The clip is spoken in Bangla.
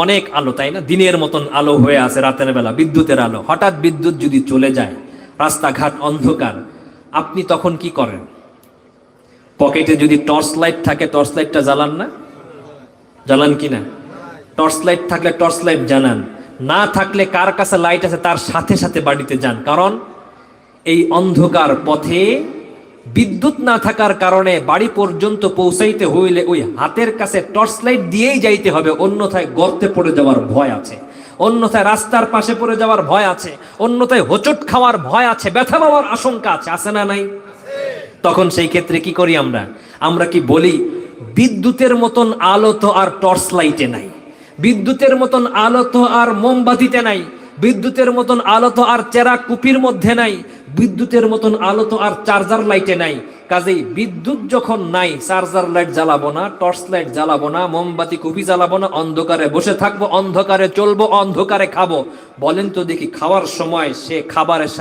অনেক আলো, তাই না? দিনের মতন আলো হয়ে আছে রাতের বেলা, বিদ্যুতের আলো। হঠাৎ বিদ্যুৎ যদি চলে যায়, রাস্তাঘাট অন্ধকার, আপনি তখন কি করেন? পকেটে যদি টর্চ লাইট থাকে, টর্চ লাইটটা জ্বালান না? জ্বালান কিনা? টর্চ লাইট থাকলে টর্চ লাইট জ্বালান, না থাকলে কার কাছে লাইট আছে তার সাথে সাথে বাড়িতে যান। কারণ এই অন্ধকার পথে বিদ্যুৎ না থাকার কারণে বাড়ি পর্যন্ত পৌঁছাইতে হইলে ওই হাতের কাছে টর্চ লাইট দিয়েই যাইতে হবে, অন্যথায় গর্তে পড়ে যাওয়ার ভয় আছে, অন্যথায় রাস্তার পাশে পড়ে যাওয়ার ভয় আছে, অন্যথায় হোঁচট খাওয়ার ভয় আছে, ব্যথা পাওয়ার আশঙ্কা আছে। আছে না নাই? তখন সেই ক্ষেত্রে কি করি আমরা? আমরা কি বলি, বিদ্যুতের মতন আলো তো আর টর্চ লাইটে নাই, বিদ্যুতের মতন আলো তো আর মোমবাতিতে নাই, বিদ্যুতের মতন আলো তো আর চেরা কুপির মধ্যে নাই, বিদ্যুতের মতন আলো তো আর চার্জার লাইটে নাই। কাজেই বিদ্যুৎ যখন নাই, চার্জার লাইট জ্বালাবো না, টর্চ লাইট জ্বালাবো না, মোমবাতি কুপি জ্বালাবো না, অন্ধকারে বসে থাকবো, অন্ধকারে চলবো, অন্ধকারে খাবো। বলেন তো দেখি, খাওয়ার সময় সে খাবারের সাথে